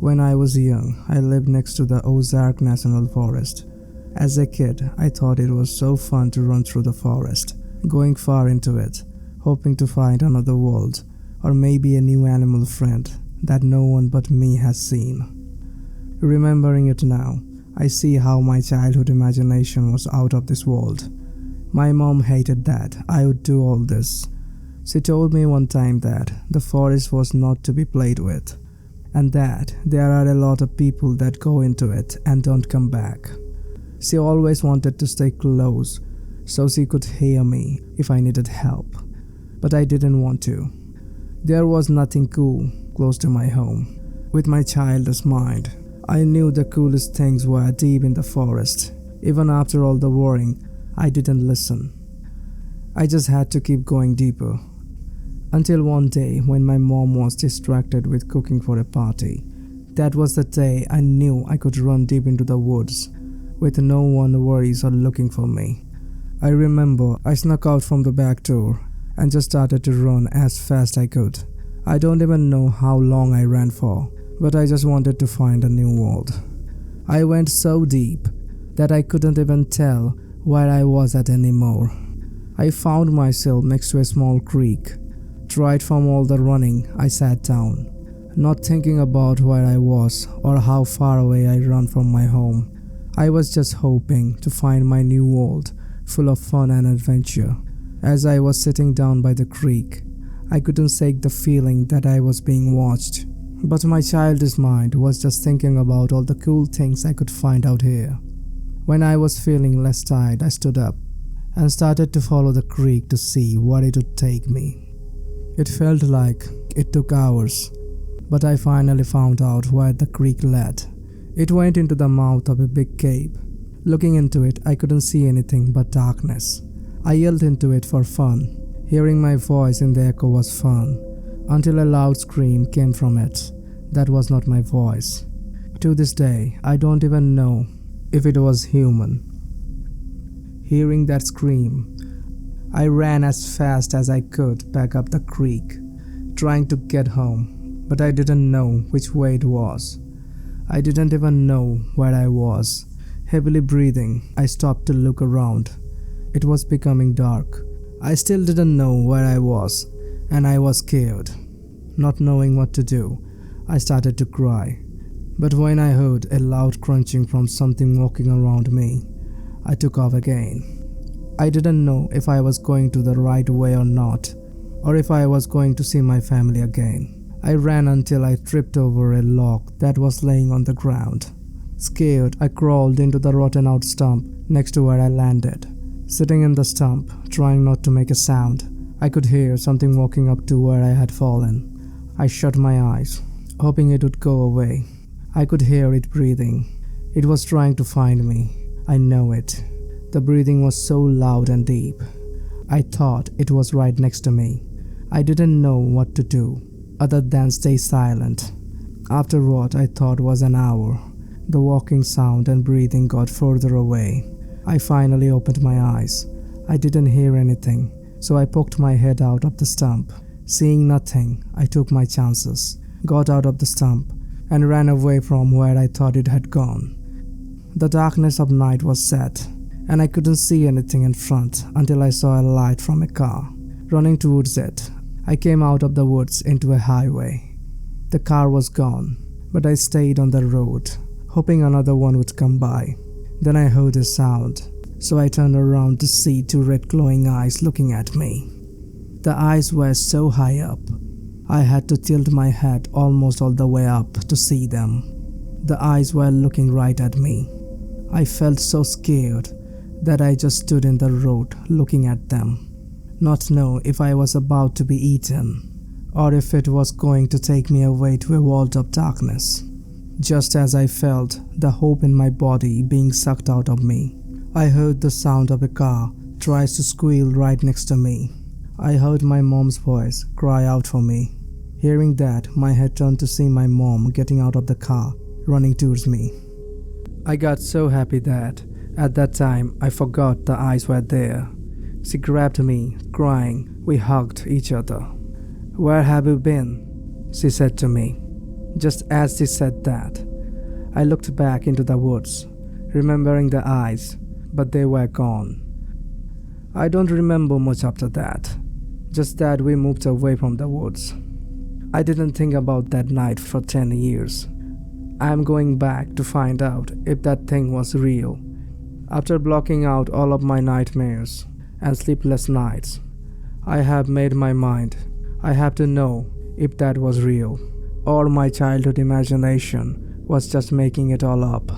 When I was young, I lived next to the Ozark National Forest. As a kid, I thought it was so fun to run through the forest, going far into it, hoping to find another world, or maybe a new animal friend that no one but me has seen. Remembering it now, I see how my childhood imagination was out of this world. My mom hated that I would do all this. She told me one time that the forest was not to be played with, and that there are a lot of people that go into it and don't come back. She always wanted to stay close so she could hear me if I needed help, but I didn't want to. There was nothing cool close to my home. With my childish mind, I knew the coolest things were deep in the forest. Even after all the warning, I didn't listen. I just had to keep going deeper. Until one day when my mom was distracted with cooking for a party. That was the day I knew I could run deep into the woods with no one worries or looking for me. I remember I snuck out from the back door and just started to run as fast as I could. I don't even know how long I ran for, but I just wanted to find a new world. I went so deep that I couldn't even tell where I was at anymore. I found myself next to a small creek. Right from all the running, I sat down, not thinking about where I was or how far away I ran from my home. I was just hoping to find my new world full of fun and adventure. As I was sitting down by the creek, I couldn't shake the feeling that I was being watched. But my childish mind was just thinking about all the cool things I could find out here. When I was feeling less tired, I stood up and started to follow the creek to see where it would take me. It felt like it took hours, but I finally found out where the creek led. It went into the mouth of a big cave. Looking into it, I couldn't see anything but darkness. I yelled into it for fun. Hearing my voice in the echo was fun, until a loud scream came from it. That was not my voice. To this day, I don't even know if it was human. Hearing that scream, I ran as fast as I could back up the creek, trying to get home, but I didn't know which way it was. I didn't even know where I was. Heavily breathing, I stopped to look around. It was becoming dark. I still didn't know where I was, and I was scared. Not knowing what to do, I started to cry. But when I heard a loud crunching from something walking around me, I took off again. I didn't know if I was going to the right way or not, or if I was going to see my family again. I ran until I tripped over a log that was laying on the ground. Scared, I crawled into the rotten out stump next to where I landed. Sitting in the stump, trying not to make a sound, I could hear something walking up to where I had fallen. I shut my eyes, hoping it would go away. I could hear it breathing. It was trying to find me. I know it. The breathing was so loud and deep. I thought it was right next to me. I didn't know what to do, other than stay silent. After what I thought was an hour, the walking sound and breathing got further away. I finally opened my eyes. I didn't hear anything, so I poked my head out of the stump. Seeing nothing, I took my chances, got out of the stump, and ran away from where I thought it had gone. The darkness of night was set, and I couldn't see anything in front until I saw a light from a car. Running towards it, I came out of the woods into a highway. The car was gone, but I stayed on the road, hoping another one would come by. Then I heard a sound, so I turned around to see two red glowing eyes looking at me. The eyes were so high up, I had to tilt my head almost all the way up to see them. The eyes were looking right at me. I felt so scared that I just stood in the road looking at them, not know if I was about to be eaten or if it was going to take me away to a world of darkness. Just as I felt the hope in my body being sucked out of me, I heard the sound of a car tries to squeal right next to me. I heard my mom's voice cry out for me. Hearing that, my head turned to see my mom getting out of the car, running towards me. I got so happy that, at that time, I forgot the eyes were there. She grabbed me, crying. We hugged each other. "Where have you been?" she said to me. Just as she said that, I looked back into the woods, remembering the eyes, but they were gone. I don't remember much after that, just that we moved away from the woods. I didn't think about that night for 10 years. I am going back to find out if that thing was real. After blocking out all of my nightmares and sleepless nights, I have made my mind. I have to know if that was real, or my childhood imagination was just making it all up.